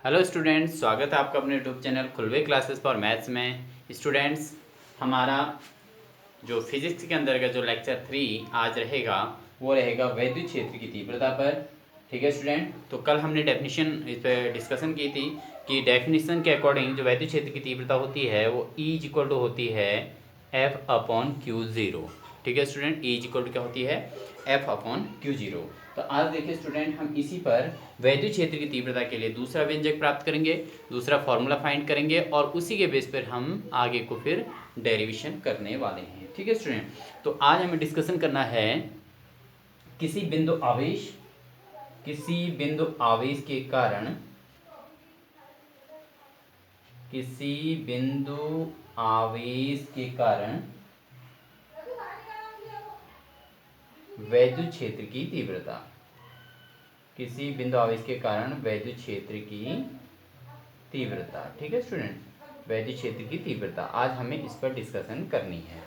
Hello students, स्वागत है आपका अपने यूट्यूब चैनल खुलवे क्लासेस फॉर मैथ्स में। स्टूडेंट्स, हमारा जो फिजिक्स के अंदर का जो लेक्चर 3 आज रहेगा वो रहेगा वैद्युत क्षेत्र की तीव्रता पर। ठीक है स्टूडेंट, तो कल हमने डेफिनेशन इस पर डिस्कशन की थी कि डेफिनेशन के अकॉर्डिंग जो वैद्युत क्षेत्र की तीव्रता होती है वो E इज इक्वल टू होती है F/Q0। ठीक है student, E is equal to क्या होती है F/Q0। तो आज देखिए स्टूडेंट, हम इसी पर वैद्युत क्षेत्र की तीव्रता के लिए दूसरा व्यंजक प्राप्त करेंगे, दूसरा फॉर्मूला फाइंड करेंगे और उसी के बेस पर हम आगे को फिर डेरिवेशन करने वाले हैं। ठीक है स्टूडेंट, तो आज हमें डिस्कशन करना है किसी बिंदु आवेश के कारण वैद्युत क्षेत्र की तीव्रता, किसी बिंदु आवेश के कारण वैद्युत क्षेत्र की तीव्रता। ठीक है स्टूडेंट, वैद्युत क्षेत्र की तीव्रता आज हमें इस पर डिस्कशन करनी है।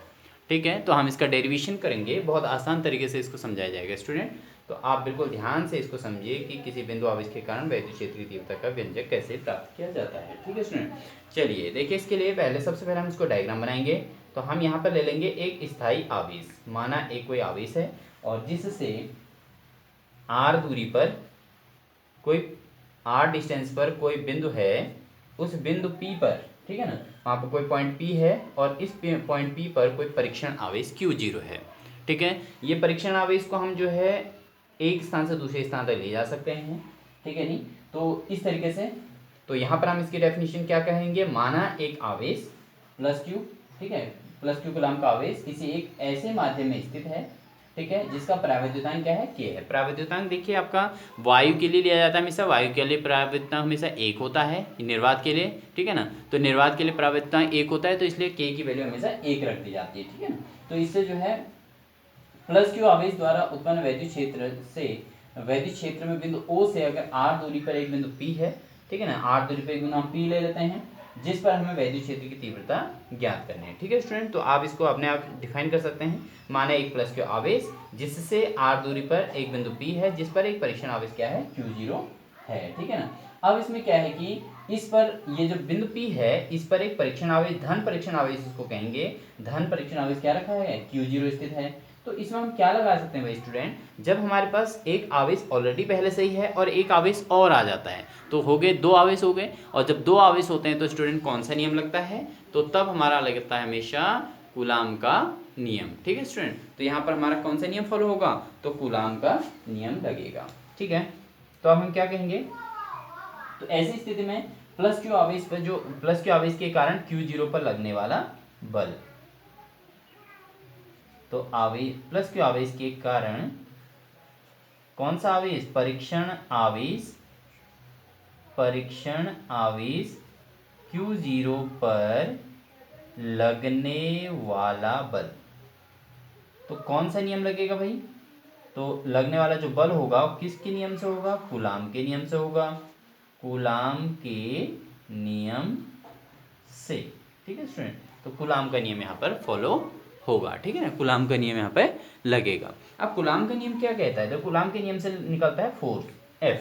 ठीक है, तो हम इसका डेरिवेशन करेंगे, बहुत आसान तरीके से इसको समझाया जाएगा स्टूडेंट। तो आप बिल्कुल ध्यान से इसको समझिए कि किसी बिंदु आवेश के कारण वैद्युत क्षेत्र की तीव्रता का व्यंजक कैसे प्राप्त किया जाता है। ठीक है स्टूडेंट, चलिए देखिए, इसके लिए सबसे पहले हम इसको डायग्राम बनाएंगे। तो हम यहाँ पर ले लेंगे एक स्थायी आवेश, माना एक कोई आवेश है और जिससे r दूरी पर कोई r डिस्टेंस पर कोई बिंदु है, उस बिंदु P पर, ठीक है ना, वहाँ पर कोई पॉइंट P है और इस पॉइंट P पर कोई परीक्षण आवेश Q0 है। ठीक है, ये परीक्षण आवेश को हम जो है एक स्थान से दूसरे स्थान तक ले जा सकते हैं। ठीक है नहीं, तो इस तरीके से, तो यहाँ पर हम इसकी डेफिनेशन क्या कहेंगे, माना एक आवेश प्लस Q, ठीक है, प्लस Q कूलम का आवेश किसी एक ऐसे माध्यम में स्थित है, ठीक है, जिसका प्रावैद्युतांक क्या है, K है। प्रावैद्युतांक देखिए आपका वायु के लिए लिया जाता है हमेशा, वायु के लिए प्रावैद्युतांक हमेशा 1 होता है, निर्वात के लिए, ठीक है ना। तो निर्वात के लिए प्रावैद्युतांक 1 होता है, तो इसलिए K की वैल्यू हमेशा 1 रख दी जाती है। ठीक है ना, तो इससे जो है प्लस Q आवेश द्वारा उत्पन्न वैद्युत क्षेत्र में बिंदु O से अगर R दूरी पर एक बिंदु P है, ठीक है ना, R दूरी पर एक बिंदु हम P ले लेते हैं, जिस पर हमें वैद्युत क्षेत्र की तीव्रता ज्ञात करनी है। ठीक है स्टूडेंट, तो आप इसको अपने आप डिफाइन कर सकते हैं, माना एक प्लस Q आवेश जिससे R दूरी पर एक बिंदु P है, जिस पर एक परीक्षण आवेश क्या है, Q0 है। ठीक है ना, अब इसमें क्या है कि इस पर ये जो बिंदु P है, इस पर एक परीक्षण आवेश, धन परीक्षण आवेश इसको कहेंगे, धन परीक्षण आवेश क्या रखा है, Q0 स्थित है। तो इसमें हम क्या लगा सकते हैं भाई स्टूडेंट, जब हमारे पास एक आवेश ऑलरेडी पहले से ही है और एक आवेश और आ जाता है, तो हो गए 2 आवेश हो गए, और जब 2 आवेश होते हैं तो स्टूडेंट कौन सा नियम लगता है, तो तब हमारा लगता है हमेशा कूलाम का नियम। ठीक है स्टूडेंट, तो यहाँ पर हमारा कौन सा नियम फॉलो होगा, तो कूलाम का नियम लगेगा। ठीक है, तो अब हम क्या कहेंगे, तो ऐसी स्थिति में प्लस Q आवेश पर जो प्लस Q आवेश के कारण Q0 पर लगने वाला बल, तो प्लस Q आवेश के कारण कौन सा आवेश, परीक्षण आवेश Q0 पर लगने वाला बल, तो कौन सा नियम लगेगा भाई, तो लगने वाला जो बल होगा वो किसके नियम से होगा, कूलाम के नियम से होगा, कूलाम के नियम से। ठीक है स्टूडेंट, तो कूलाम का नियम यहाँ पर फॉलो होगा। ठीक है ना, कूलाम का नियम यहाँ पे लगेगा। अब कूलाम का नियम क्या कहता है, तो कूलाम के नियम से निकलता है फोर्स F।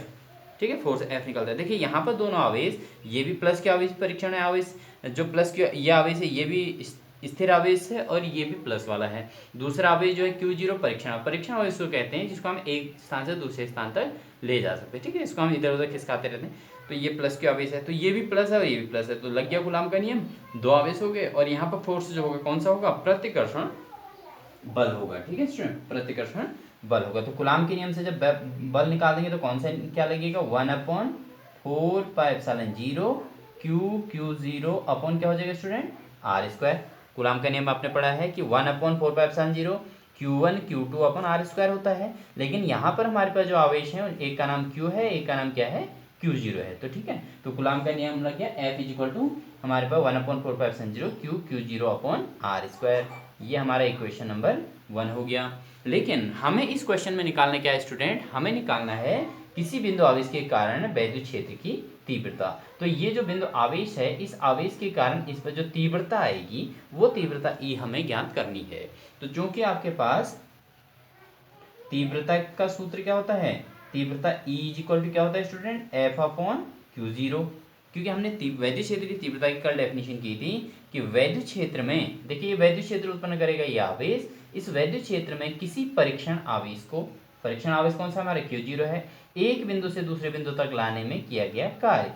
ठीक है, फोर्स F निकलता है। देखिए यहाँ पर दोनों आवेश, ये भी प्लस के आवेश परीक्षण आवेश, जो प्लस के ये आवेश है ये भी स्थिर आवेश है और ये भी प्लस वाला है। दूसरा आवेश जो है Q0 परीक्षण आवेश को कहते हैं, जिसको हम एक स्थान से दूसरे स्थान तक ले जा सकते हैं। ठीक है, इसको हम इधर उधर खिसकाते रहते हैं। तो ये प्लस के आवेश है, तो ये भी प्लस है और ये भी प्लस है, तो लग गया कूलाम का नियम, 2 आवेश हो गए। और यहाँ पर फोर्स जो होगा कौन सा होगा, प्रतिकर्षण बल होगा। ठीक है स्टूडेंट, प्रतिकर्षण बल होगा। तो कूलाम के नियम से जब बल निकाल देंगे तो कौन सा क्या लगेगा, 1/4πε0 Q0 अपॉन क्या हो जाएगा स्टूडेंट, R²। कूलाम का नियम आपने पढ़ा है कि 1/4πε0 Q1 Q2 अपन R² होता है, लेकिन यहाँ पर हमारे पास जो आवेश है एक का नाम Q है, एक का नाम क्या है, Q0 है। तो ठीक है, तो कूलाम का नियम लग गया F = हमारे पास 1/4πε0 Q0 अपॉन R²। ये हमारा इक्वेशन नंबर 1 हो गया। लेकिन हमें इस क्वेश्चन में निकालना क्या है स्टूडेंट, हमें निकालना है किसी बिंदु आवेश के कारण वैद्युत क्षेत्र की तीव्रता। तो ये जो बिंदु आवेश है, इस आवेश के कारण इस पर जो तीव्रता आएगी वो तीव्रता E हमें ज्ञात करनी है। तो चूंकि आपके पास तीव्रता का सूत्र क्या होता है, तीव्रता E = क्या होता है स्टूडेंट, F/Q Q0, क्योंकि हमने वैद्युत क्षेत्र की तीव्रता की कल डेफिनेशन की थी कि वैद्युत क्षेत्र में, देखिए ये वैद्युत क्षेत्र उत्पन्न करेगा ये आवेश, इस वैद्युत क्षेत्र में किसी परीक्षण आवेश को, परीक्षण आवेश कौन सा हमारा Q0 है, एक बिंदु से दूसरे बिंदु तक लाने में किया गया कार्य,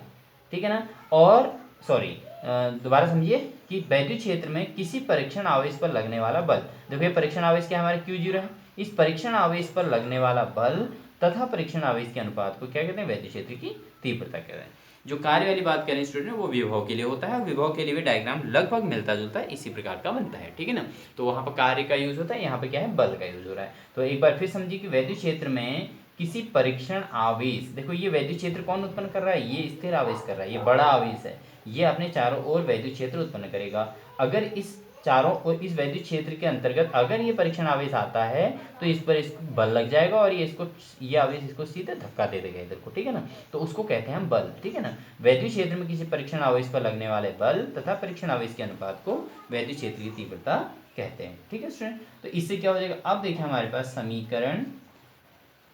ठीक है ना। और सॉरी, दोबारा समझिए कि वैद्युत क्षेत्र में किसी परीक्षण आवेश पर लगने वाला बल, देखो ये परीक्षण आवेश क्या हमारे Q0 है, इस परीक्षण आवेश पर लगने वाला बल तथा परीक्षण आवेश के अनुपात को क्या कहते हैं, वैद्युत क्षेत्र की तीव्रता कहते हैं। जो कार्य वाली बात करें स्टूडेंट, वो विभव के लिए होता है, विभव के लिए भी डायग्राम लगभग मिलता जुलता है इसी प्रकार का बनता है, ठीक है ना। तो वहाँ पर कार्य का यूज होता है, यहाँ पे क्या है, बल का यूज हो रहा है। तो एक बार फिर समझिए कि वैद्युत क्षेत्र में किसी परीक्षण आवेश, देखो ये वैद्युत क्षेत्र कौन उत्पन्न कर रहा है, ये स्थिर आवेश कर रहा है, ये बड़ा आवेश है, ये अपने चारों ओर वैद्युत क्षेत्र उत्पन्न करेगा। अगर इस चारों ओर इस वैद्युत क्षेत्र के अंतर्गत अगर ये परीक्षण आवेश आता है तो इस पर इसको बल लग जाएगा और ये आवेश इसको सीधे धक्का दे देगा इधर को, ठीक है ना। तो उसको कहते हैं हम बल, ठीक है ना। वैद्युत क्षेत्र में किसी परीक्षण आवेश पर लगने वाले बल तथा परीक्षण आवेश के अनुपात को वैद्युत क्षेत्र की तीव्रता कहते हैं, ठीक है स्टूडेंट। तो इससे क्या हो जाएगा, अब देखिए हमारे पास समीकरण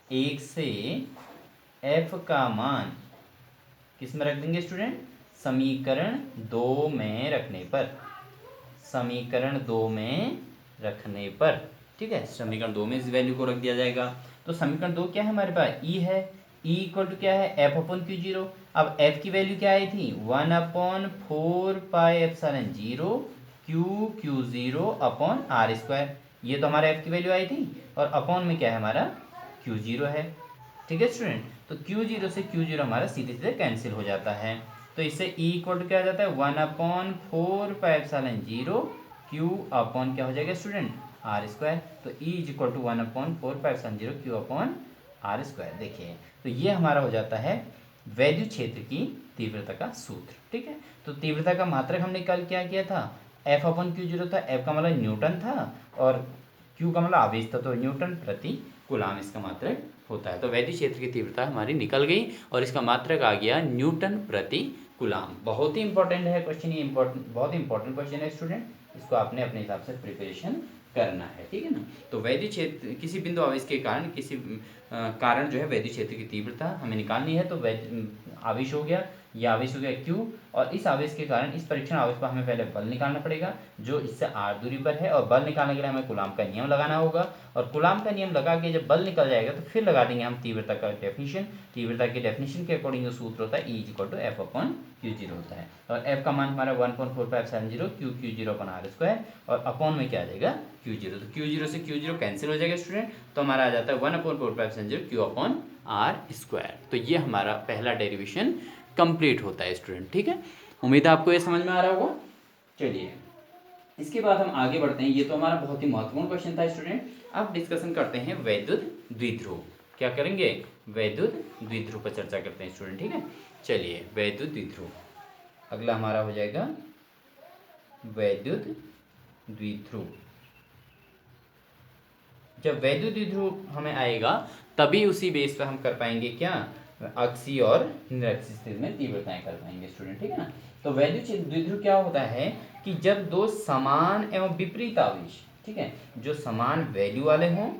1 से F का मान किस में रख देंगे स्टूडेंट, समीकरण 2 में रखने पर, समीकरण 2 में रखने पर, ठीक है, समीकरण 2 में इस वैल्यू को रख दिया जाएगा। तो समीकरण 2 क्या है हमारे पास, E है, E इक्वल टू क्या है, F अपन Q0। अब F की वैल्यू क्या आई थी, 1/4 pi epsilon 0 Q0 upon R², ये तो हमारा F की वैल्यू आई थी, और अपॉन में क्या है हमारा Q0 है, ठीक है स्टूडेंट। तो Q0 से Q0 हमारा सीधे सीधे कैंसिल हो जाता है। तो इससे E इक्वल टू क्या आ जाता है, 1/4 पाई एप्सिलॉन 0 Q अपॉन क्या हो जाएगा स्टूडेंट, R²। तो E is equal to 1/4 pi epsilon 0 Q upon R²। देखिए तो ये हमारा हो जाता है वैद्युत क्षेत्र की तीव्रता का सूत्र, ठीक है। तो तीव्रता का मात्रक हमने कल क्या किया था, F अपन Q0 था, F का मतलब न्यूटन था और Q का मतलब आवेश था, तो न्यूटन प्रति कूलाम इसका मात्रक होता है। तो वैद्युत क्षेत्र की तीव्रता हमारी निकल गई और इसका मात्रक आ गया न्यूटन प्रति कूलाम। बहुत ही इंपॉर्टेंट है क्वेश्चन, ये बहुत इंपॉर्टेंट क्वेश्चन है स्टूडेंट, इसको आपने अपने हिसाब से प्रिपरेशन करना है, ठीक है ना। तो वैद्युत क्षेत्र किसी बिंदु आवेश के कारण किसी कारण जो है वैद्युत क्षेत्र की तीव्रता हमें निकालनी है। तो आवेश हो गया, ये आवेश हो गया Q, और इस आवेश के कारण इस परीक्षण आवेश पर हमें पहले बल निकालना पड़ेगा जो इससे r दूरी पर है, और बल निकालने के लिए हमें कूलाम का नियम लगाना होगा, और कूलाम का नियम लगा के जब बल निकल जाएगा तो फिर लगा देंगे हम तीव्रता का डेफिनेशन। तीव्रता के डेफिनेशन के अकॉर्डिंग जो सूत्र होता है E is equal to F upon Q0 होता है, और F का मान हमारा 1/4 pi epsilon 0 Q0 upon R², और अपॉन में क्या आ जाएगा Q0। तो Q0 से Q0 कैंसिल हो जाएगा स्टूडेंट, तो हमारा आ जाता है 1/4 pi epsilon 0 Q upon R²। तो ये हमारा पहला डेरिवेशन कंप्लीट होता है स्टूडेंट, ठीक है। उम्मीद है आपको ये समझ में आ रहा होगा। चलिए इसके बाद हम आगे बढ़ते हैं, ये तो हमारा बहुत ही महत्वपूर्ण क्वेश्चन था स्टूडेंट। अब डिस्कशन करते हैं वैद्युत द्विध्रुव, क्या करेंगे, वैद्युत द्विध्रुव पर चर्चा करते हैं स्टूडेंट, ठीक है। चलिए वैद्युत द्विध्रुव, अगला हमारा हो जाएगा वैद्युत द्विध्रुव। जब वैद्युत द्विध्रुव हमें आएगा तभी उसी बेस पर हम कर पाएंगे क्या, अक्षीय और निरक्षीय स्थिति में तीव्रताएं कर पाएंगे स्टूडेंट, ठीक है ना। तो वैद्युत द्विध्रुव क्या होता है कि जब दो समान एवं विपरीत आवेश, ठीक है, जो समान वैल्यू वाले हों,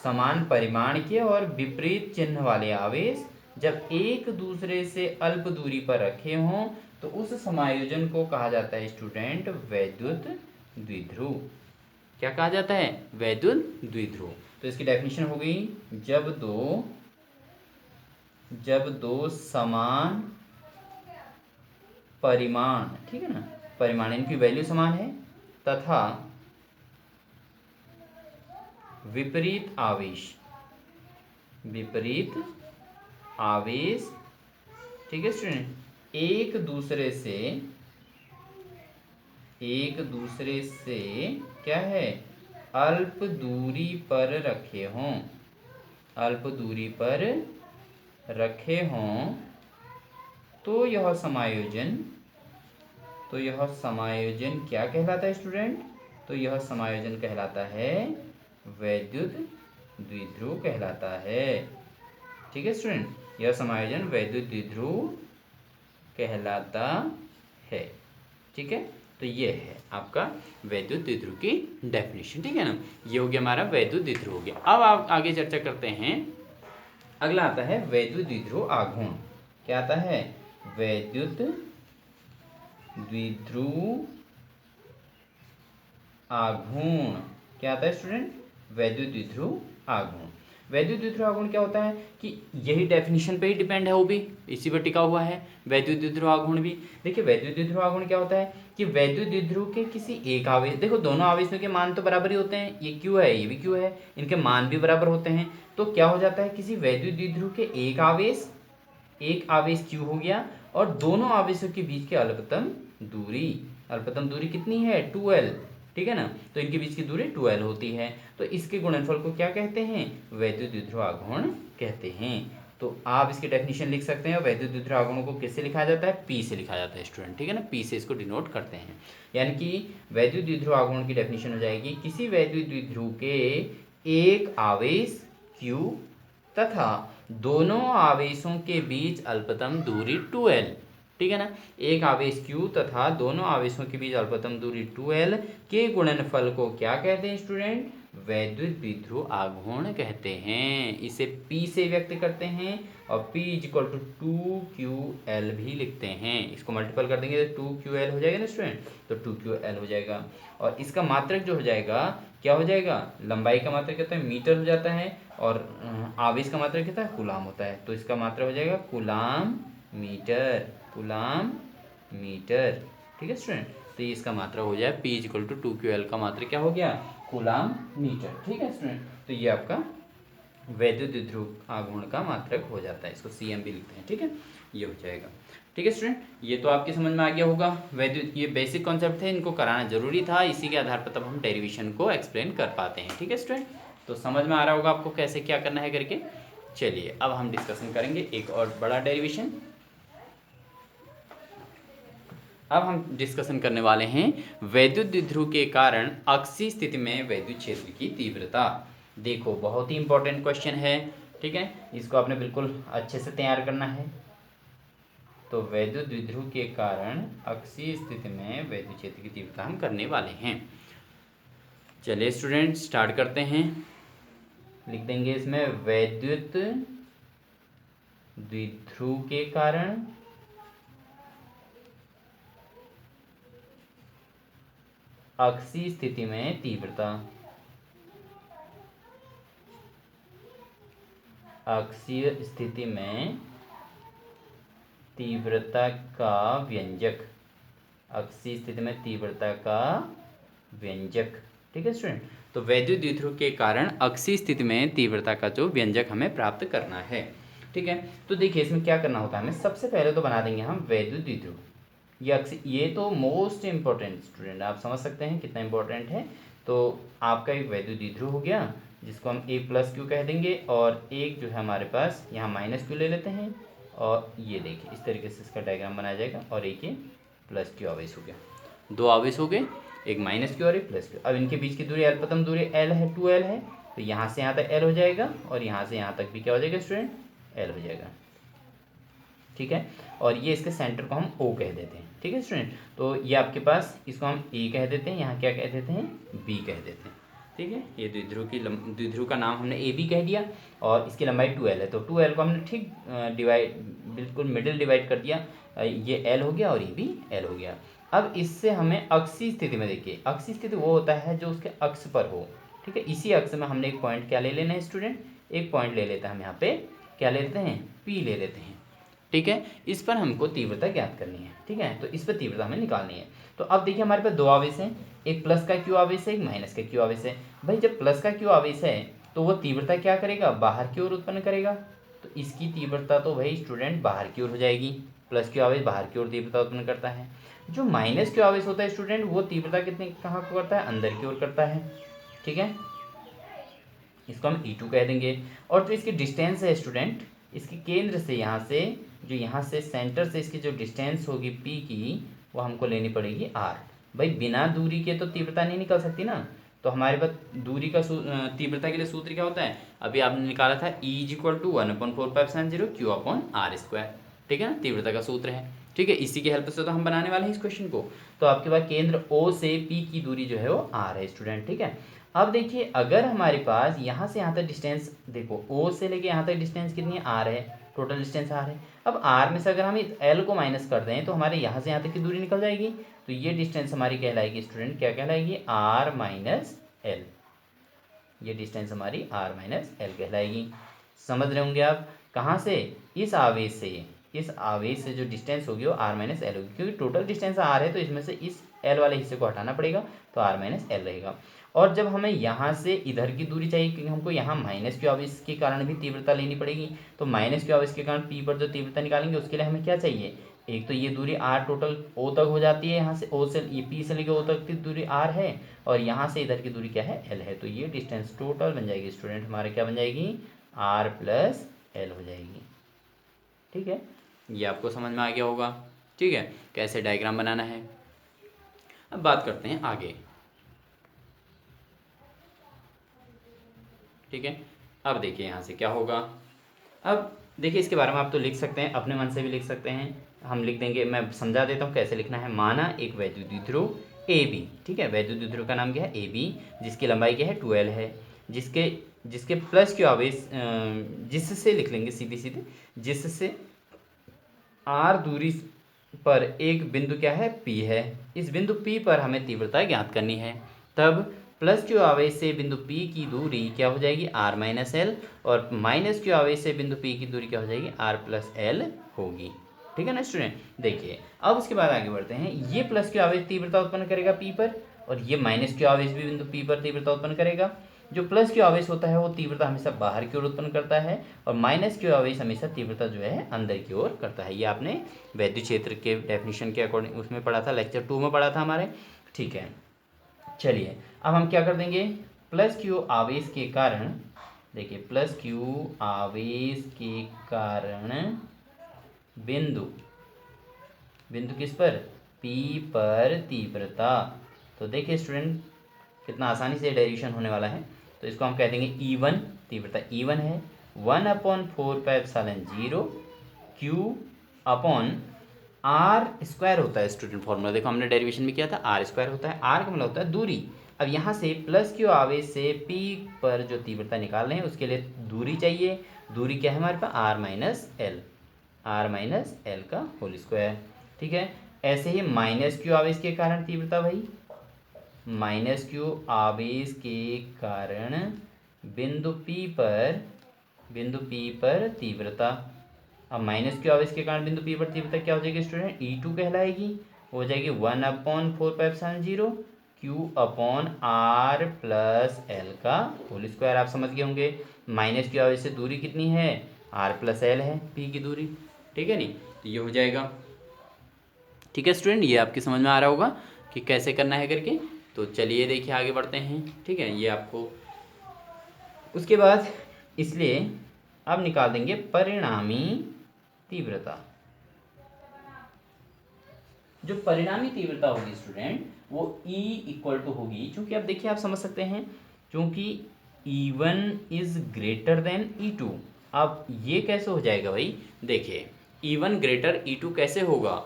समान परिमाण के और विपरीत चिन्ह वाले आवेश जब एक दूसरे से अल्प दूरी पर रखे हों तो उस समायोजन को कहा जाता है स्टूडेंट वैद्युत द्विध्रुव। क्या कहा जाता है, वैद्युत द्विध्रुव। तो इसकी डेफिनेशन हो गई, जब दो समान परिमाण, ठीक है ना, परिमाण इनकी वैल्यू समान है तथा विपरीत आवेश, ठीक है स्टूडेंट, एक दूसरे से क्या है, अल्प दूरी पर रखे हों तो यह समायोजन क्या कहलाता है स्टूडेंट, तो यह समायोजन कहलाता है वैद्युत द्विध्रुव कहलाता है, ठीक है स्टूडेंट, यह समायोजन वैद्युत द्विध्रुव कहलाता है, ठीक है। तो ये है आपका वैद्युत द्विध्रुव की डेफिनेशन, ठीक है ना। ये हो गया हमारा वैद्युत द्विध्रुव हो गया। अब आप आगे चर्चा करते हैं, अगला आता है वैद्युत द्विध्रुव आघूर्ण। क्या आता है, वैद्युत द्विध्रुव आघूर्ण क्या आता है स्टूडेंट? वैद्युत द्विध्रुव आघूर्ण। वैद्युत द्विध्रुव आघूर्ण क्या होता है कि यही डेफिनेशन पे ही डिपेंड है, वो भी इसी पर टिका हुआ है वैद्युत द्विध्रुव आघूर्ण भी। देखिए वैद्युत द्विध्रुव आघूर्ण क्या होता है कि वैद्युत द्विध्रुव के किसी एक आवेश, देखो दोनों आवेशों के मान तो बराबर ही होते हैं, ये Q है ये भी Q है, इनके मान भी बराबर होते हैं। तो क्या हो जाता है किसी वैद्युत द्विध्रुव के एक आवेश Q हो गया और दोनों आवेशों के बीच की अल्पतम दूरी कितनी है? 2L, ठीक है ना। तो इनके बीच की दूरी 2L होती है। तो इसके गुणनफल को क्या कहते हैं? वैद्युत द्विध्रुव आघूर्ण कहते हैं। तो आप इसकी डेफिनेशन लिख सकते हैं। वैद्युत द्विध्रुव आघूर्ण को किससे लिखा जाता है? P से लिखा जाता है स्टूडेंट, ठीक है ना। P से इसको डिनोट करते हैं। यानी कि वैद्युत द्विध्रुव आघूर्ण की डेफिनेशन हो जाएगी किसी वैद्युत द्विध्रुव के एक आवेश Q तथा दोनों आवेशों के बीच अल्पतम दूरी 2L, ठीक है ना। एक आवेश Q तथा दोनों आवेशों के बीच अल्पतम दूरी 2L के गुणनफल को क्या कहते हैं स्टूडेंट? वैद्युत द्विध्रुव आघूर्ण कहते हैं। इसे P से व्यक्त करते हैं और P इक्वल टू 2QL भी लिखते हैं। इसको मल्टीपल कर देंगे तो 2QL हो जाएगा ना स्टूडेंट, तो 2QL हो जाएगा। और इसका मात्रक जो हो जाएगा क्या हो जाएगा? लंबाई का मात्रक कहता है मीटर हो जाता है और आवेश का मात्रक कहता है कूलाम होता है। तो इसका मात्रक हो जाएगा कूलाम मीटर, ठीक है स्टूडेंट। तो ये इसका मात्रक हो जाए P इक्वल टू 2QL का मात्रक क्या हो गया? कूलाम मीटर, ठीक है स्टूडेंट। तो ये आपका वैद्युत द्विध्रुव आघूर्ण का मात्रक हो जाता है। इसको CM भी लिखते हैं, ठीक है। ये हो जाएगा, ठीक है स्टूडेंट। ये तो आपके समझ में आ गया होगा। वैद्युत, ये बेसिक कॉन्सेप्ट थे, इनको कराना जरूरी था। इसी के आधार पर तब हम डेरिवेशन को एक्सप्लेन कर पाते हैं, ठीक है स्टूडेंट। तो समझ में आ रहा होगा आपको कैसे क्या करना है करके। चलिए अब हम डिस्कशन करेंगे एक और बड़ा डेरिवेशन। अब हम डिस्कशन करने वाले हैं वैद्युत द्विध्रुव के कारण अक्षीय स्थिति में वैद्युत क्षेत्र की तीव्रता। देखो बहुत ही इंपॉर्टेंट क्वेश्चन है, ठीक है। इसको आपने बिल्कुल अच्छे से तैयार करना है। तो वैद्युत द्विध्रुव के कारण अक्षीय स्थिति में वैद्युत क्षेत्र की तीव्रता हम करने वाले हैं। चलिए स्टूडेंट स्टार्ट करते हैं। लिख देंगे इसमें वैद्युत द्विध्रुव के कारण अक्षीय स्थिति में तीव्रता। अक्षीय स्थिति में तीव्रता का व्यंजक। अक्षीय स्थिति में तीव्रता का व्यंजक, ठीक है स्टूडेंट। तो वैद्युत द्विध्रुव के कारण अक्षीय स्थिति में तीव्रता का जो व्यंजक हमें प्राप्त करना है, ठीक है। तो देखिए इसमें क्या करना होता है हमें। सबसे पहले तो बना देंगे हम वैद्युत द्विध्रुव। ये तो मोस्ट इम्पोर्टेंट स्टूडेंट, आप समझ सकते हैं कितना इम्पोर्टेंट है। तो आपका एक वैद्युत द्विध्रुव हो गया जिसको हम A प्लस क्यू कह देंगे, और एक जो है हमारे पास यहाँ माइनस क्यू ले लेते हैं। और ये देखिए इस तरीके से इसका डायग्राम बनाया जाएगा। और एक ये प्लस क्यू आवेश हो गया, दो आवेश हो गए, एक माइनस क्यू और एक प्लस क्यू। अब इनके बीच की दूरी अल्पतम दूरी L है, 2L है। तो यहाँ से यहाँ तक L हो जाएगा और यहाँ से यहाँ तक भी क्या हो जाएगा स्टूडेंट? L हो जाएगा, ठीक है। और ये इसके सेंटर को हम O कह देते हैं, ठीक है स्टूडेंट। तो ये आपके पास इसको हम A कह देते हैं, यहाँ क्या कह देते हैं? B कह देते हैं, ठीक है। ये द्विध्रुव का नाम हमने AB कह दिया और इसकी लंबाई 2L है। तो 2L को हमने ठीक डिवाइड, बिल्कुल मिडिल डिवाइड कर दिया। ये L हो गया और ये भी L हो गया। अब इससे हमें अक्षीय स्थिति में, देखिए अक्षीय स्थिति वो होता है जो उसके अक्ष पर हो, ठीक है। इसी अक्ष में हमने एक पॉइंट क्या ले लेना है स्टूडेंट? एक पॉइंट ले लेते हैं हम यहाँ पे, क्या ले लेते हैं? P ले लेते हैं, ठीक है। इस पर हमको तीव्रता ज्ञात करनी है, ठीक है। तो इस पर तीव्रता हमें निकालनी है। तो अब देखिए हमारे पास दो आवेश हैं, एक प्लस का क्यू आवेश है, एक माइनस का क्यू आवेश है। भाई जब प्लस का क्यू आवेश है तो वो तीव्रता क्या करेगा? बाहर की ओर उत्पन्न करेगा। तो इसकी तीव्रता तो भाई स्टूडेंट बाहर की ओर हो जाएगी। प्लस क्यू आवेश बाहर की ओर तीव्रता उत्पन्न करता है। जो माइनस क्यू आवेश होता है स्टूडेंट, वो तीव्रता कितनी कहाँ को करता है? अंदर की ओर करता है, ठीक है। इसको हम E2 कह देंगे। और जो इसकी डिस्टेंस है स्टूडेंट, इसके केंद्र से यहाँ से, जो यहाँ से सेंटर से इसकी जो डिस्टेंस होगी P की, वो हमको लेनी पड़ेगी R। भाई बिना दूरी के तो तीव्रता नहीं निकल सकती ना। तो हमारे पास दूरी का तीव्रता के लिए सूत्र क्या होता है? अभी आपने निकाला था E इक्वल टू 1/4πε0 Q/r², ठीक है ना। तीव्रता का सूत्र है, ठीक है। इसी की हेल्प से तो हम बनाने वाले हैं इस क्वेश्चन को। तो आपके पास केंद्र O से P की दूरी जो है वो R है स्टूडेंट, ठीक है। अब देखिए अगर हमारे पास यहाँ से यहाँ तक डिस्टेंस, देखो O से लेके यहाँ तक डिस्टेंस कितनी है? R है। टोटल डिस्टेंस r है। अब r में से अगर हम l को माइनस कर दें तो हमारे यहाँ से यहाँ तक की दूरी निकल जाएगी। तो ये डिस्टेंस हमारी कहलाएगी स्टूडेंट, क्या कहलाएगी, r माइनस एल। ये डिस्टेंस हमारी r माइनस एल कहलाएगी। समझ रहे होंगे आप, कहाँ से, इस आवेश से जो डिस्टेंस होगी वो r माइनस एल होगी, क्योंकि टोटल डिस्टेंस r है तो इसमें से इस l वाले हिस्से को हटाना पड़ेगा, तो r माइनस एल रहेगा। और जब हमें यहाँ से इधर की दूरी चाहिए, क्योंकि हमको यहाँ माइनस क्यू आवेश के कारण भी तीव्रता लेनी पड़ेगी, तो माइनस क्यू आवेश के कारण p पर जो तीव्रता निकालेंगे उसके लिए हमें क्या चाहिए, एक तो ये दूरी r टोटल o तक हो जाती है, यहाँ से o से ये p से लेकर o तक की दूरी r है, और यहाँ से इधर की दूरी क्या है, l है। तो ये डिस्टेंस टोटल बन जाएगी स्टूडेंट हमारे, क्या बन जाएगी, r प्लस एल हो जाएगी। ठीक है, ये आपको समझ में आ गया होगा। ठीक है, कैसे डायग्राम बनाना है। अब बात करते हैं आगे। ठीक है, अब देखिए यहाँ से क्या होगा। अब देखिए इसके बारे में आप तो लिख सकते हैं, अपने मन से भी लिख सकते हैं, हम लिख देंगे, मैं समझा देता हूँ कैसे लिखना है। माना एक वैद्युत द्विध्रुव AB, ठीक है, वैद्युत द्विध्रुव का नाम क्या है, AB, जिसकी लंबाई क्या है, 12 है, जिसके प्लस क्यू आवेश, जिससे लिख लेंगे सीधे सीधे, जिससे r दूरी पर एक बिंदु क्या है, P है। इस बिंदु P पर हमें तीव्रता ज्ञात करनी है। तब प्लस क्यू आवेश से बिंदु P की दूरी क्या हो जाएगी, r माइनस एल, और माइनस क्यू आवेश से बिंदु P की दूरी क्या हो जाएगी, r प्लस एल होगी। ठीक है ना स्टूडेंट। देखिए अब उसके बाद आगे बढ़ते हैं। ये प्लस क्यू आवेश तीव्रता उत्पन्न करेगा P पर, और ये माइनस क्यू आवेश भी बिंदु P पर तीव्रता उत्पन्न करेगा। जो प्लस क्यू आवेश होता है वो तीव्रता हमेशा बाहर की ओर उत्पन्न करता है, और माइनस क्यू आवेश हमेशा तीव्रता जो है अंदर की ओर करता है। ये आपने वैद्युत क्षेत्र के डेफिनेशन के अकॉर्डिंग उसमें पढ़ा था, लेक्चर 2 में पढ़ा था हमारे। ठीक है, चलिए अब हम क्या कर देंगे, प्लस क्यू आवेश के कारण, देखिए प्लस क्यू आवेश के कारण बिंदु किस पर, P पर तीव्रता। तो देखिए स्टूडेंट कितना आसानी से डेरिवेशन होने वाला है। तो इसको हम कह देंगे E1, तीव्रता E1 है, 1/4πε0 Q अपॉन आर स्क्वायर होता है स्टूडेंट, फॉर्मूला देखो हमने डेरिवेशन में किया था, आर स्क्वायर होता है, आर का मतलब होता है दूरी। अब यहाँ से प्लस क्यू आवेश से P पर जो तीव्रता निकाल रहे हैं उसके लिए दूरी चाहिए। दूरी क्या है हमारे पास, r माइनस एल का होल स्क्वायर। ठीक है, ऐसे ही माइनस क्यू आवेश के कारण तीव्रता, भाई माइनस क्यू आवेश के कारण बिंदु P पर तीव्रता। अब माइनस क्यू आवेश के कारण बिंदु P पर तीव्रता क्या हो जाएगी स्टूडेंट, E2 कहलाएगी, हो जाएगी 1/4πε0 Q upon R plus L का होल स्क्वायर। आप समझ गए होंगे, माइनस क्यू आवेश से दूरी कितनी है, R प्लस एल है P की दूरी। ठीक है, नहीं तो ये हो जाएगा। ठीक है स्टूडेंट, ये आपकी समझ में आ रहा होगा कि कैसे करना है करके। तो चलिए देखिए आगे बढ़ते हैं। ठीक है, ये आपको उसके बाद, इसलिए अब निकाल देंगे परिणामी तीव्रता। जो परिणामी तीव्रता होगी स्टूडेंट वो E इक्वल टू होगी, चूंकि अब देखिए आप समझ सकते हैं, चूंकि E1 is greater than E2। अब ये कैसे हो जाएगा भाई, देखिए E1 ग्रेटर E2 कैसे होगा,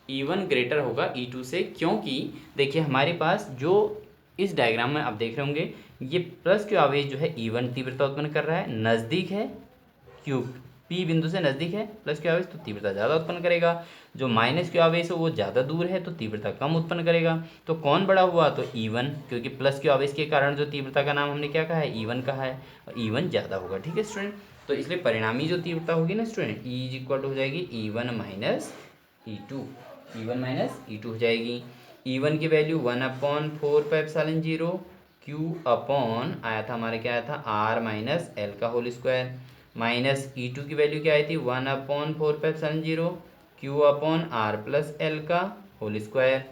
E1 ग्रेटर होगा E2 से, क्योंकि देखिए हमारे पास जो इस डायग्राम में आप देख रहे होंगे, ये प्लस क्यू आवेश जो है E1 तीव्रता उत्पन्न कर रहा है, नज़दीक है, क्यू P बिंदु से नज़दीक है प्लस क्यू आवेश, तो तीव्रता ज़्यादा उत्पन्न करेगा। जो माइनस क्यू आवेश है वो ज़्यादा दूर है तो तीव्रता कम उत्पन्न करेगा। तो कौन बड़ा हुआ, तो E1, क्योंकि प्लस क्यू आवेश के कारण जो तीव्रता का नाम हमने क्या कहा है, E1 कहा है, और E1 ज़्यादा होगा। ठीक है स्टूडेंट, तो इसलिए परिणामी जो तीव्रता होगी ना student, E is equal to हो जाएगी E1 माइनस E2 हो जाएगी। E1 की वैल्यू 1/4πε0 Q अपॉन आया था हमारे, क्या आया था, R माइनस एल का होल स्क्वायर, माइनस E2 की वैल्यू क्या आई थी, 1/4πε0 Q upon R plus L का होल स्क्वायर।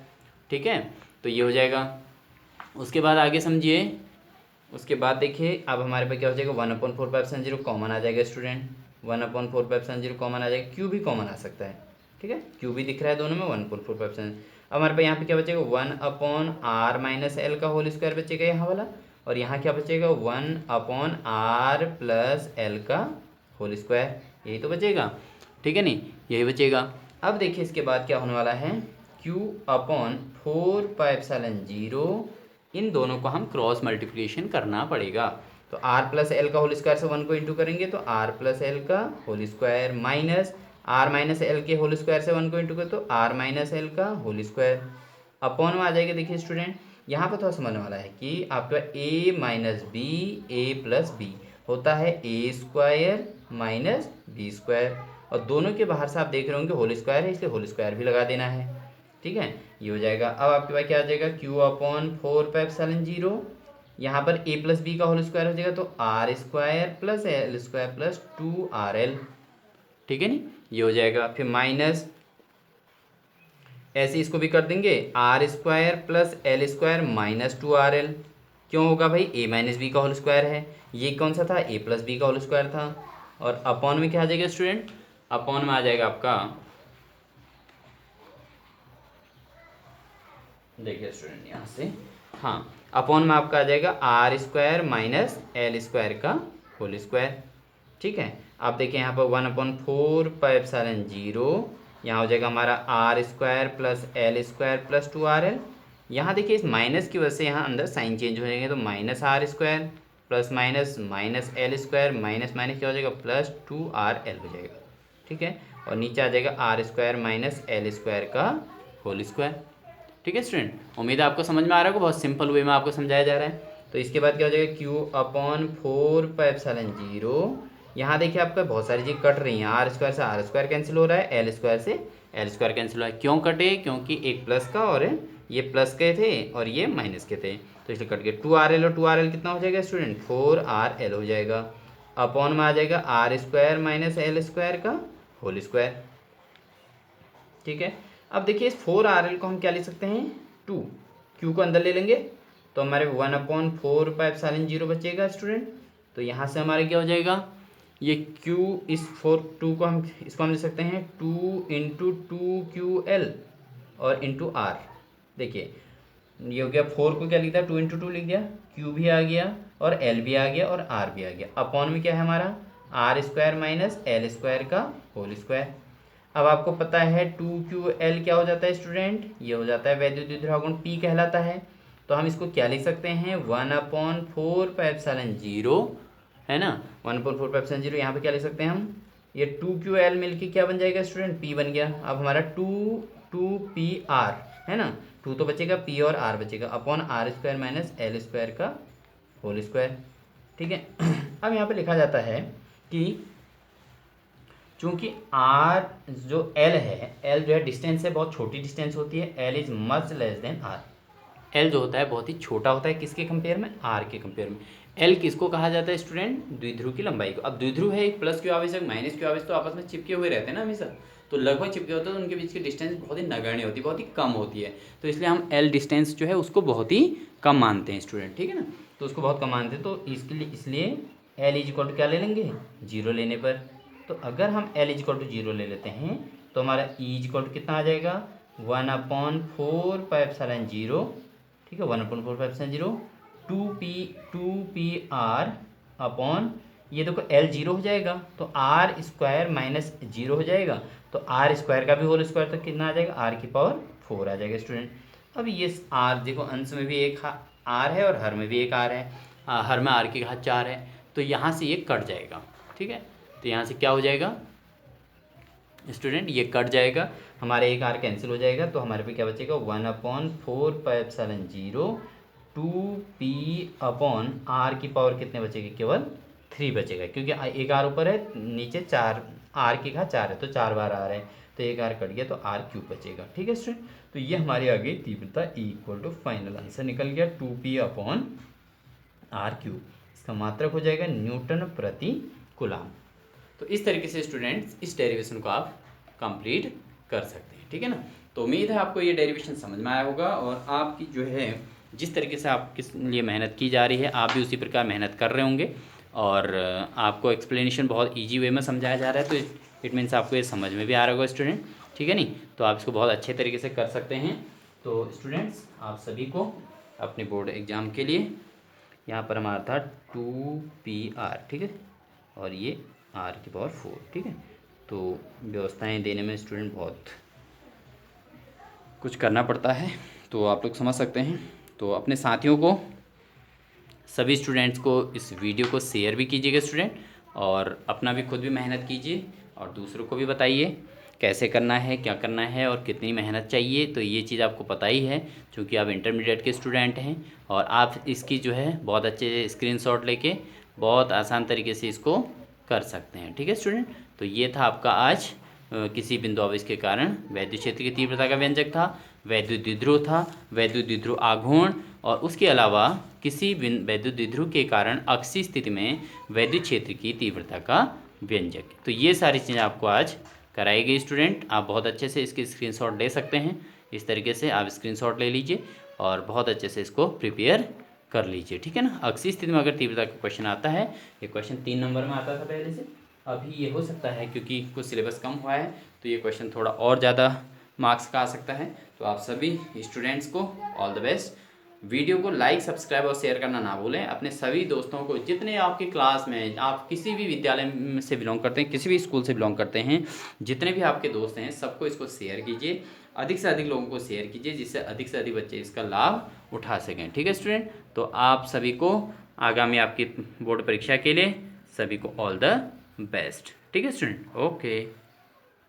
ठीक है, तो ये हो जाएगा। उसके बाद आगे समझिए, उसके बाद देखिए अब हमारे पास क्या हो जाएगा, 1/4πε0 कॉमन आ जाएगा स्टूडेंट, 1/4πε0 कॉमन आ जाएगा, Q भी कॉमन आ सकता है। ठीक है, Q भी दिख रहा है दोनों में, 1/4πε। अब हमारे पास यहाँ पे क्या बचेगा, 1/R माइनस एल का होल स्क्वायर बचेगा यहाँ वाला, और यहाँ क्या बचेगा, 1/R प्लस एल का होल स्क्वायर, यही तो बचेगा। ठीक है, नहीं यही बचेगा। अब देखिए इसके बाद क्या होने वाला है, Q अपॉन 4πε0, इन दोनों को हम क्रॉस मल्टीप्लिकेशन करना पड़ेगा। तो आर प्लस एल का होल स्क्वायर से 1 को इंटू करेंगे तो आर प्लस एल का whole square minus R minus L के होल स्क्वायर से 1 को इंटू करें तो आर माइनस एल का होल स्क्वायर अपॉन में आ जाएगा। देखिए स्टूडेंट यहाँ पर थोड़ा समझने वाला है कि आपका ए माइनस बी ए प्लस बी होता है ए स्क्वायर माइनस बी स्क्वायर, और दोनों के बाहर से आप देख रहे होंगे होल स्क्वायर है, इसलिए होल स्क्वायर भी लगा देना है। ठीक है, ये हो जाएगा। अब आपके पास क्या आ जाएगा, क्यू अपॉन 4πε0, यहाँ पर ए प्लस बी का होल स्क्वायर हो जाएगा तो R square plus L square plus 2RL। ठीक है नी, ये हो जाएगा। फिर माइनस ऐसे इसको भी कर देंगे, R square plus L square minus 2RL। क्यों होगा भाई, ए माइनस बी का होल स्क्वायर है, ये कौन सा था, ए प्लस बी का होल स्क्वायर था। और अपॉन में क्या आ जाएगा स्टूडेंट, अपॉन में आ जाएगा आपका, देखिए स्टूडेंट यहाँ से, हाँ अपॉन में आपका आ जाएगा R square minus L square का होल स्क्वायर। ठीक है, आप देखिए यहाँ पर 1/4πε0, यहाँ हो जाएगा हमारा R square plus L square plus 2RL। यहाँ देखिए इस माइनस की वजह से यहाँ अंदर साइन चेंज हो जाएंगे, तो minus R square plus minus minus L square minus minus क्या हो जाएगा प्लस 2RL हो जाएगा। ठीक है, और नीचे आ जाएगा R square minus L square का होल स्क्वायर। ठीक है स्टूडेंट, उम्मीद है आपको समझ में आ रहा होगा, बहुत सिंपल वे में आपको समझाया जा रहा है। तो इसके बाद क्या हो जाएगा, क्यू अपॉन 4πε0, यहाँ देखिए आपका बहुत सारी चीज़ कट रही हैं, आर स्क्वायर से आर स्क्वायर कैंसिल हो रहा है, एल स्क्वायर से एल स्क्वायर कैंसिल हो रहा है। क्यों कटे, क्योंकि एक प्लस का और ये प्लस के थे और ये माइनस के थे, तो इसलिए कट गए। 2RL और 2RL कितना हो जाएगा स्टूडेंट, 4RL हो जाएगा। अपॉन में आ जाएगा R square minus L square का होल स्क्वायर। ठीक है, अब देखिए इस 4RL को हम क्या ले सकते हैं, 2, क्यू को अंदर ले लेंगे तो हमारे 1/4πε0 बचेगा स्टूडेंट। तो यहाँ से हमारे क्या हो जाएगा, ये q, इस 2 को हम इसको हम ले सकते हैं 2 × 2QL और इंटू आर। देखिए ये हो गया, 4 को क्या लिख दिया, 2 × 2 लिख दिया, q भी आ गया और l भी आ गया और r भी आ गया। अपॉन में क्या है हमारा, R square minus L square का होल स्क्वायर। अब आपको पता है 2QL क्या हो जाता है स्टूडेंट, ये हो जाता है वैद्युत द्विध्रुव गुण P कहलाता है। तो हम इसको क्या लिख सकते हैं, 1/4πε0 है ना, 1/4πε0, यहाँ पे क्या लिख सकते हैं हम, ये 2QL मिलके क्या बन जाएगा स्टूडेंट, P बन गया। अब हमारा 2PR है ना, 2 तो बचेगा, P और R बचेगा, upon R square minus L square का होल स्क्वायर। ठीक है, अब यहाँ पे लिखा जाता है कि चूँकि R जो L है, L जो है डिस्टेंस है, बहुत छोटी डिस्टेंस होती है, L is much less than R। L जो होता है बहुत ही छोटा होता है, किसके कंपेयर में, R के कंपेयर में। L किसको कहा जाता है स्टूडेंट, द्विध्रुव की लंबाई को। अब द्विध्रुव है, एक प्लस क्यू आवेश माइनस क्यू आवेश तो आपस में चिपके हुए रहते हैं ना हमेशा, तो लगभग चिपके होते हैं, तो उनके बीच की डिस्टेंस बहुत ही नगण्य होती है, बहुत ही कम होती है। तो इसलिए हम L डिस्टेंस जो है उसको बहुत ही कम मानते हैं स्टूडेंट। ठीक है ना, तो उसको बहुत कम मानते हैं, तो इसके लिए इसलिए L इक्वल टू क्या ले लेंगे, 0 लेने पर। तो अगर हम L इक्वल टू 0 ले लेते हैं तो हमारा E इक्वल टू कितना आ जाएगा, 1/4πε0। ठीक है, 1/4πε0 2PR अपॉन, ये देखो L 0 हो जाएगा तो R स्क्वायर माइनस 0 हो जाएगा, तो R स्क्वायर का भी होल स्क्वायर तो कितना आ जाएगा, R की पावर 4 आ जाएगा स्टूडेंट। अब ये R देखो, अंश में भी एक R है और हर में भी एक R है, हर में R की घात 4 है, तो यहाँ से ये कट जाएगा। ठीक है, तो यहाँ से क्या हो जाएगा स्टूडेंट, ये कट जाएगा, हमारे एक आर कैंसिल हो जाएगा, तो हमारे पे क्या बचेगा, 1/4πε0 2p अपॉन आर की पावर कितने बचेगी, केवल 3 बचेगा, क्योंकि एक आर ऊपर है, नीचे 4, आर की घात 4 है तो 4 बार आर है, तो एक आर कट गया तो आर क्यूब बचेगा। ठीक है स्टूडेंट, तो ये हमारी आ गई तीव्रता, E equal to final answer निकल गया 2p अपॉन आर क्यूब। इसका मात्रक हो जाएगा न्यूटन प्रति कूलाम। तो इस तरीके से स्टूडेंट्स इस डेरिवेशन को आप कंप्लीट कर सकते हैं। ठीक है ना, तो उम्मीद है आपको ये डेरिवेशन समझ में आया होगा, और आपकी जो है जिस तरीके से आपके लिए मेहनत की जा रही है, आप भी उसी प्रकार मेहनत कर रहे होंगे, और आपको एक्सप्लेनेशन बहुत ईजी वे में समझाया जा रहा है, तो इट मीन्स आपको ये समझ में भी आ रहा होगा स्टूडेंट। ठीक है नहीं, तो आप इसको बहुत अच्छे तरीके से कर सकते हैं। तो स्टूडेंट्स आप सभी को अपने बोर्ड एग्ज़ाम के लिए यहाँ पर हमारा था 2PR, ठीक है, और ये R की पावर 4। ठीक है, तो व्यवस्थाएं देने में स्टूडेंट बहुत कुछ करना पड़ता है, तो आप लोग समझ सकते हैं। तो अपने साथियों को सभी स्टूडेंट्स को इस वीडियो को शेयर भी कीजिएगा स्टूडेंट, और अपना भी खुद भी मेहनत कीजिए और दूसरों को भी बताइए कैसे करना है, क्या करना है और कितनी मेहनत चाहिए। तो ये चीज़ आपको पता ही है क्योंकि आप इंटरमीडिएट के स्टूडेंट हैं, और आप इसकी जो है बहुत अच्छे स्क्रीनशॉट लेके बहुत आसान तरीके से इसको कर सकते हैं। ठीक है स्टूडेंट, तो ये था आपका आज किसी बिंदु आवेश के कारण वैद्युत क्षेत्र की तीव्रता का व्यंजक था, वैद्युत द्विध्रुव था, वैद्युत द्विध्रुव आघूर्ण, और उसके अलावा किसी वैद्युत द्विध्रुव के कारण अक्षीय स्थिति में वैद्युत क्षेत्र की तीव्रता का व्यंजक। तो ये सारी चीज़ें आपको आज कराई गई स्टूडेंट। आप बहुत अच्छे से इसकी स्क्रीनशॉट ले सकते हैं। इस तरीके से आप स्क्रीनशॉट ले लीजिए और बहुत अच्छे से इसको प्रिपेयर कर लीजिए। ठीक है ना। अक्षीय स्थिति में अगर तीव्रता का क्वेश्चन आता है, ये क्वेश्चन 3 नंबर में आता था पहले से, अभी ये हो सकता है क्योंकि कुछ सिलेबस कम हुआ है तो ये क्वेश्चन थोड़ा और ज़्यादा मार्क्स का आ सकता है। तो आप सभी स्टूडेंट्स को ऑल द बेस्ट। वीडियो को लाइक, सब्सक्राइब और शेयर करना ना भूलें। अपने सभी दोस्तों को, जितने आपकी क्लास में, आप किसी भी विद्यालय से बिलोंग करते हैं, किसी भी स्कूल से बिलोंग करते हैं, जितने भी आपके दोस्त हैं सबको इसको शेयर कीजिए। अधिक से अधिक लोगों को शेयर कीजिए जिससे अधिक से अधिक बच्चे इसका लाभ उठा सकें। ठीक है स्टूडेंट, तो आप सभी को आगामी आपकी बोर्ड परीक्षा के लिए सभी को ऑल द बेस्ट। ठीक है स्टूडेंट, ओके।